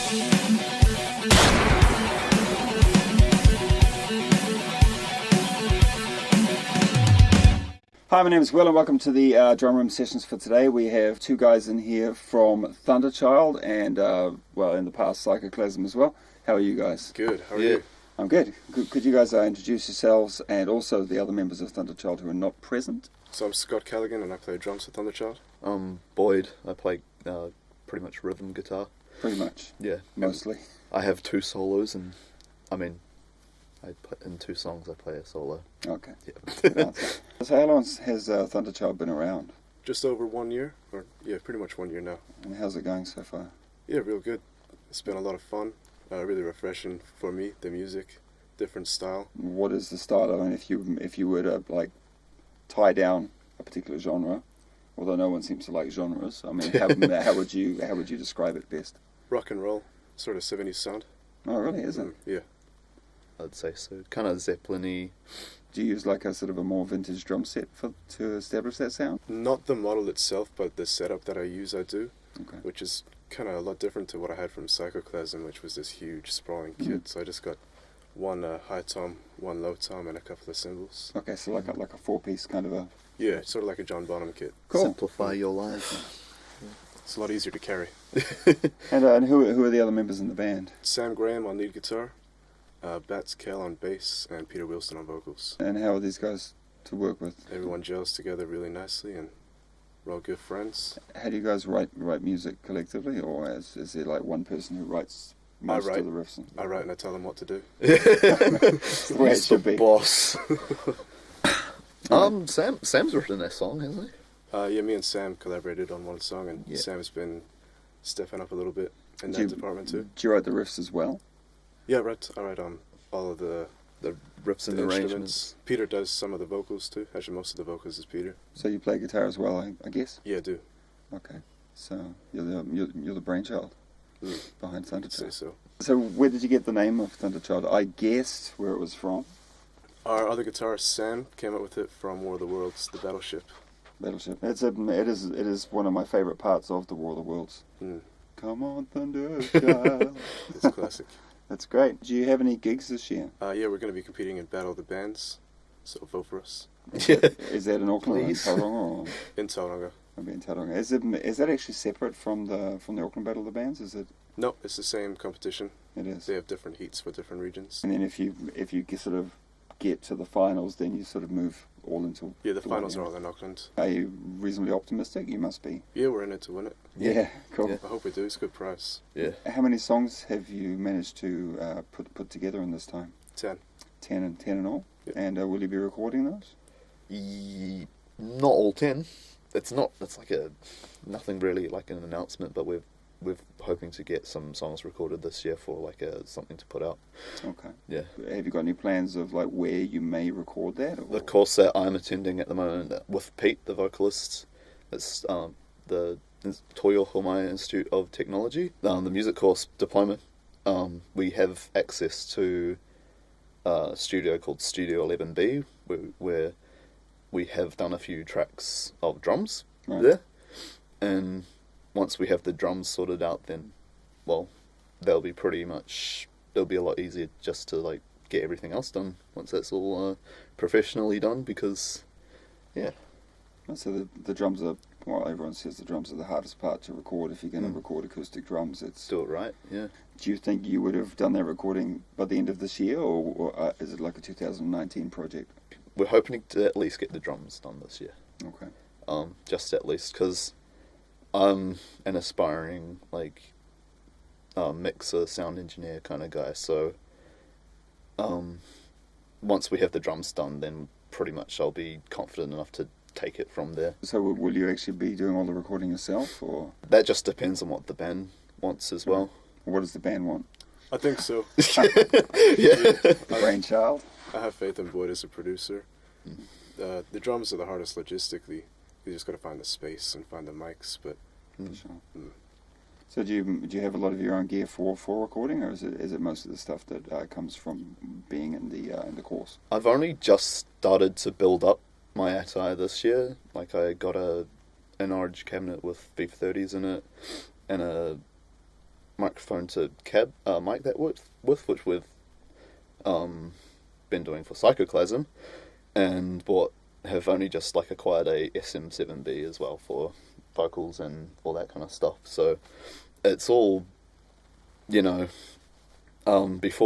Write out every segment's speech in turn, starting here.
Hi, my name is Will and welcome to the drum room sessions for today. We have two guys in here from Thunderchild and, in the past Psychoclasm as well. How are you guys? Good, how are you? I'm good. Could you guys introduce yourselves and also the other members of Thunderchild who are not present? So I'm Scott Callaghan and I play drums for Thunderchild. I'm Boyd. I play pretty much rhythm guitar. Pretty much? Yeah. Mostly? I have two solos and, in two songs I play a solo. Okay. Yeah. So how long has Thunderchild been around? Just over 1 year, pretty much 1 year now. And how's it going so far? Yeah, real good. It's been a lot of fun, really refreshing for me, the music, different style. What is the style? I mean, if you were to tie down a particular genre, although no one seems to like genres, I mean, how would you describe it best? Rock and roll, sort of 70s sound. Oh, really? Is it? Yeah. I'd say so. Kind of Zeppelin-y. Do you use like a sort of a more vintage drum set to establish that sound? Not the model itself, but the setup that I do, Okay. which is kind of a lot different to what I had from Psychoclasm, which was this huge sprawling kit. So I just got one high tom, one low tom, and a couple of cymbals. Okay, so like a four-piece kind of a... Yeah, sort of like a John Bonham kit. Cool. Simplify your life. It's a lot easier to carry. And who are the other members in the band? Sam Graham on lead guitar, Bats Kell on bass, and Peter Wilson on vocals. And how are these guys to work with? Everyone gels together really nicely, and we're all good friends. How do you guys write music collectively, or is there like one person who writes most of the riffs? I write and I tell them what to do. That's the way it should be. Boss. Sam's written that song, hasn't he? Yeah, me and Sam collaborated on one song, and Sam's been stepping up a little bit in that department too. Do you write the riffs as well? Yeah, I write all of the riffs and the arrangements. Peter does some of the vocals too. Actually, most of the vocals is Peter. So you play guitar as well, I guess? Yeah, I do. Okay. So you're the brainchild behind Thunderchild. I'd say so. So where did you get the name of Thunderchild? I guessed where it was from. Our other guitarist Sam came up with it from War of the Worlds, the battleship. Battleship. It is one of my favourite parts of the War of the Worlds. Come on, Thunderchild. It's a classic. That's great. Do you have any gigs this year? Yeah, we're going to be competing in Battle of the Bands, so vote for us. Is that in Auckland or in Tauranga? Or? In Tauranga. Maybe in Tauranga. Is that actually separate from the Auckland Battle of the Bands? Is it? No, it's the same competition. It is. They have different heats for different regions. And then if you sort of get to the finals, then you sort of move all into... Yeah, the finals are all in Auckland. Are you reasonably optimistic? You must be. Yeah, we're in it to win it. Yeah, cool. Yeah. I hope we do. It's a good prize. Yeah. How many songs have you managed to put together in this time? 10. 10 in all? Yeah. And will you be recording those? Not all 10. It's nothing really like an announcement, but we're hoping to get some songs recorded this year for something to put out. Okay. Yeah. Have you got any plans of where you may record that? Or? The course that I'm attending at the moment with Pete, the vocalist, it's the Toyo Homai Institute of Technology, the music course diploma. We have access to a studio called Studio 11B, where we have done a few tracks of drums there, and once we have the drums sorted out, then, there'll be a lot easier just to get everything else done once that's all professionally done, because, yeah. So the drums are, everyone says the drums are the hardest part to record. If you're going to record acoustic drums, Do it right, yeah. Do you think you would have done that recording by the end of this year, or is it like a 2019 project? We're hoping to at least get the drums done this year. Okay. Just at least, because I'm an aspiring mixer, sound engineer kind of guy. So once we have the drums done, then pretty much I'll be confident enough to take it from there. So will you actually be doing all the recording yourself, or that just depends on what the band wants as well. What does the band want? I think so. Yeah. Brainchild. I have faith in Boyd as a producer. The drums are the hardest logistically. You just got to find the space and find the mics, but... Sure. So do you have a lot of your own gear for recording, or is it most of the stuff that comes from being in the course? I've only just started to build up my attire this year. I got an orange cabinet with beef 30s in it, and microphone to mic that with, which we've been doing for Psychoclasm, and have only just like acquired a SM7B as well for vocals and all that kind of stuff. So it's all, before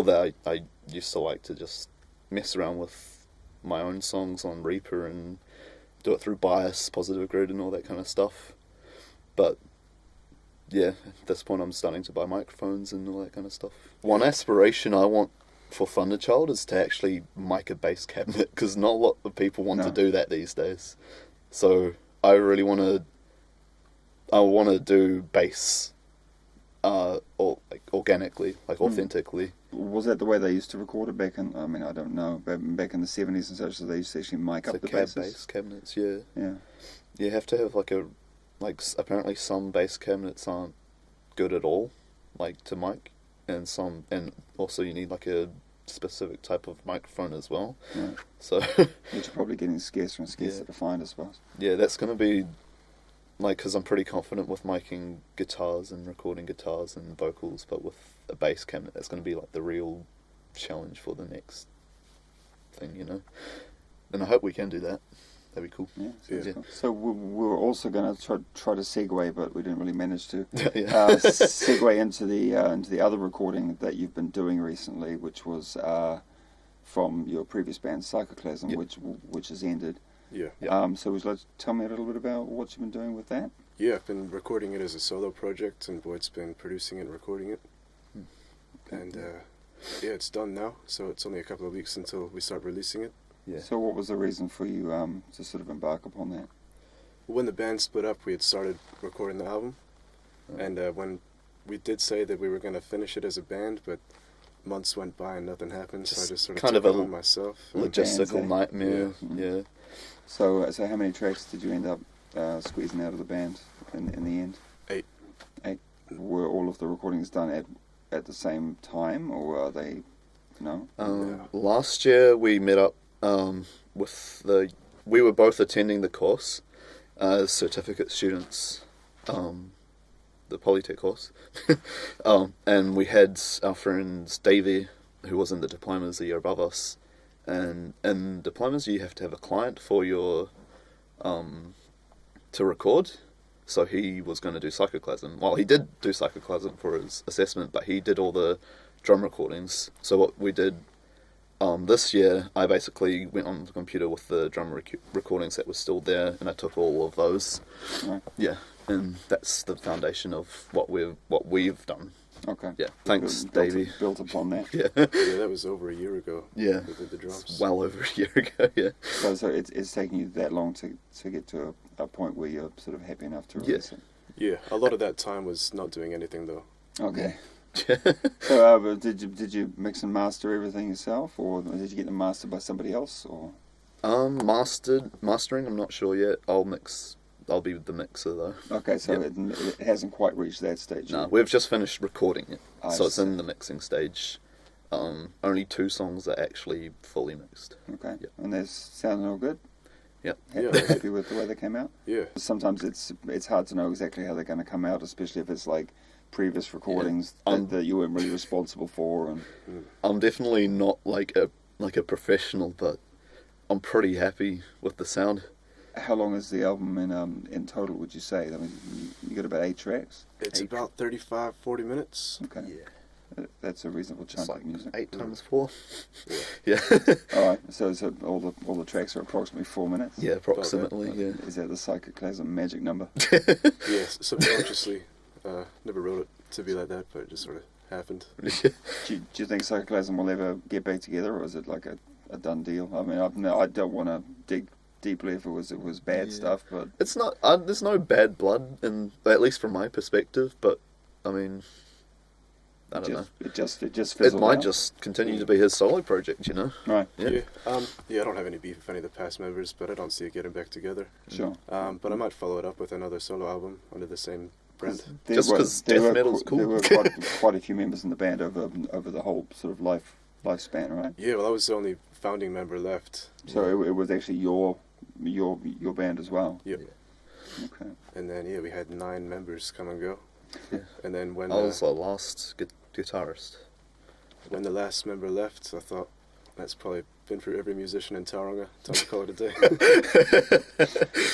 that I used to like to just mess around with my own songs on Reaper and do it through Bias, Positive Grid and all that kind of stuff. But yeah, at this point I'm starting to buy microphones and all that kind of stuff. One aspiration I want for Thunderchild is to actually mic a bass cabinet, because not a lot of people want to do that these days. So I really want to do bass organically, authentically. Was that the way they used to record it back in, I mean, I don't know, back in the 70s and such, so they used to actually mic up the basses? Bass cabinets, yeah. Yeah. You have to have apparently some bass cabinets aren't good at all, to mic, and also you need a specific type of microphone as well. Right. So which are probably getting scarcer and scarcer to find, I suppose. Yeah, that's going to be because I'm pretty confident with miking guitars and recording guitars and vocals, but with a bass cabinet, that's going to be the real challenge for the next thing, And I hope we can do that. That'd be cool. Yeah. Cool. So we were also going to try to segue, but we didn't really manage to yeah. segue into the other recording that you've been doing recently, which was from your previous band Psychoclasm, which has ended. Yeah. So would you like to tell me a little bit about what you've been doing with that? Yeah, I've been recording it as a solo project, and Boyd's been producing it and recording it. Okay. And it's done now, so it's only a couple of weeks until we start releasing it. Yeah. So what was the reason for you to sort of embark upon that? When the band split up, we had started recording the album, and when we did say that we were going to finish it as a band, but months went by and nothing happened, so I just sort of kind took of it a on myself. Logistical nightmare. Yeah. So how many tracks did you end up squeezing out of the band in the end? 8. 8. Were all of the recordings done at the same time, or are they? No. Last year we met up we were both attending the course as certificate students, the Polytech course, and we had our friend Davey, who was in the diplomas a year above us, and in diplomas you have to have a client for your to record. So he was going to do Psychoclasm. Well, he did do Psychoclasm for his assessment, but he did all the drum recordings. So what we did this year, I basically went on the computer with the drum recordings that were still there, and I took all of those. Right. Yeah, and that's the foundation of what we've done. Okay. Yeah. Thanks, Davey. Built upon that. Yeah. Yeah, that was over a year ago. Yeah. We did the drums. It's well over a year ago. Yeah. So it's taking you that long to get to a point where you're sort of happy enough to release it. Yeah, a lot of that time was not doing anything though. Okay. So but did you mix and master everything yourself, or did you get them mastered by somebody else, or? Mastering, I'm not sure yet. I'll be the mixer though. Okay, so it hasn't quite reached that stage No, yet. we've just finished recording it, so it's see. in the mixing stage. Only 2 songs are actually fully mixed. Okay, Yep. and they're sounding all good? Yep. Happy with the way they came out? Yeah. Sometimes it's hard to know exactly how they're going to come out, especially if it's previous recordings that you weren't really responsible for. And I'm definitely not like a professional, but I'm pretty happy with the sound. how long is the album in total, would you say? I mean, you got about 8 tracks? It's about 35, 40 minutes. Okay. Yeah. That's a reasonable chunk It's of music. 8 times 4. Yeah. Yeah. All right. So all the tracks are approximately 4 minutes. Yeah, approximately. Yeah. Is that the Psychoclasm magic number? Yes, subconsciously. Never wrote it to be like that, but it just sort of happened. Do you think Psychoclasm will ever get back together, or is it like a done deal? I mean, I don't want to dig deeply if it was bad stuff, but It's not. There's no bad blood, at least from my perspective. But I mean, I don't know. It just It fizzled might out. just continue to be his solo project, you know. Right. Yeah. Yeah. I don't have any beef with any of the past members, but I don't see it getting back together. Sure. But I might follow it up with another solo album under the same brand. Just 'cause death metal's cool. There were quite a few members in the band over the whole sort of lifespan, right? Yeah, well, I was the only founding member left. So it was actually your band as well. Yep. Okay. And then we had 9 members come and go. And then when I was the last guitarist. when the last member left, I thought that's probably been for every musician in Tauranga. Time to call it a day.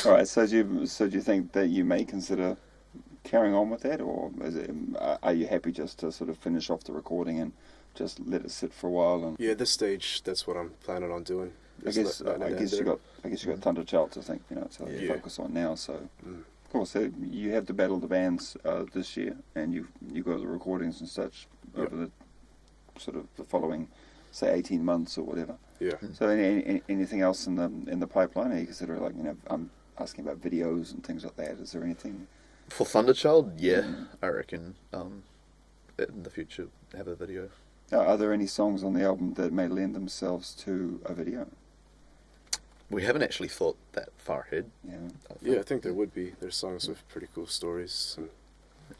All right. So do you think that you may consider carrying on with that, or are you happy just to sort of finish off the recording and just let it sit for a while? And Yeah, at this stage, that's what I'm planning on doing. I guess you got Thunderchild to think, to Yeah. focus on now. So Mm. of course, so you have to battle the bands this year, and you got the recordings and such Yep. over the sort of the following, say, 18 months or whatever. Yeah. So anything else in the pipeline? Are you considering, like, I'm asking about videos and things like that. Is there anything? For Thunderchild, yeah, I reckon in the future have a video. Are there any songs on the album that may lend themselves to a video? We haven't actually thought that far ahead. Yeah, I think there would be. There's songs with pretty cool stories. And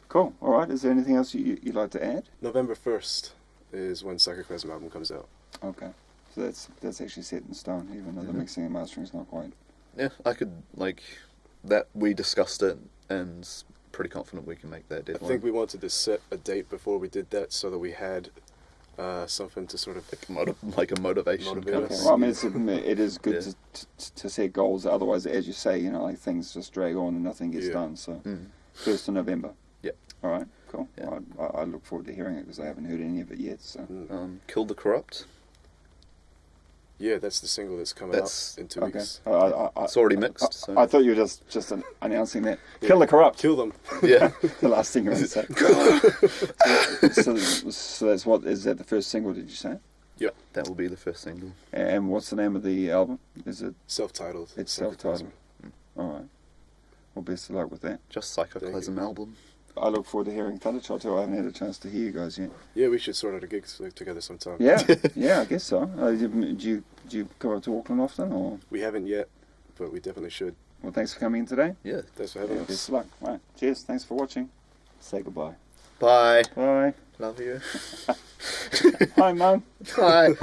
Cool. All right. Is there anything else you'd like to add? November 1st is when Psychoclasm album comes out. Okay. So that's actually set in stone, even though the mixing and mastering is not quite. Yeah, I could, that we discussed it and pretty confident we can make that I deadline. think we wanted to set a date before we did that so that we had something to sort of... like a motivation Motivate kind of us. thing. Well, I mean, it is good Yeah. to set goals. Otherwise, as you say, like things just drag on and nothing gets Yeah. done. So, Mm. 1st of November. Yeah. All right. Cool. Yeah. I look forward to hearing it because I haven't heard any of it yet. So. Kill the Corrupt. Yeah, that's the single that's coming That's- out in 2 Okay. weeks. It's already mixed. So. I thought you were just announcing that. Kill the Corrupt. Kill them. Yeah. The last thing you were going to say. so that's what is that the first single? Did you say? That will be the first single. And what's the name of the album? Is it? Self-titled. It's Psychoclasm. self-titled. All right. Well, best of luck with that. Just Thank Psychoclasm you. album. I look forward to hearing Thunderchild too. I haven't had a chance to hear you guys yet. Yeah, we should sort out a gig together sometime. Yeah, I guess so. Do you come up to Auckland often, or? We haven't yet, but we definitely should. Well, thanks for coming in today. Yeah. Thanks for having Yeah, us. best of luck. Right. Cheers. Thanks for watching. Say goodbye. Bye. Bye. Love you. Hi, Mum. Bye.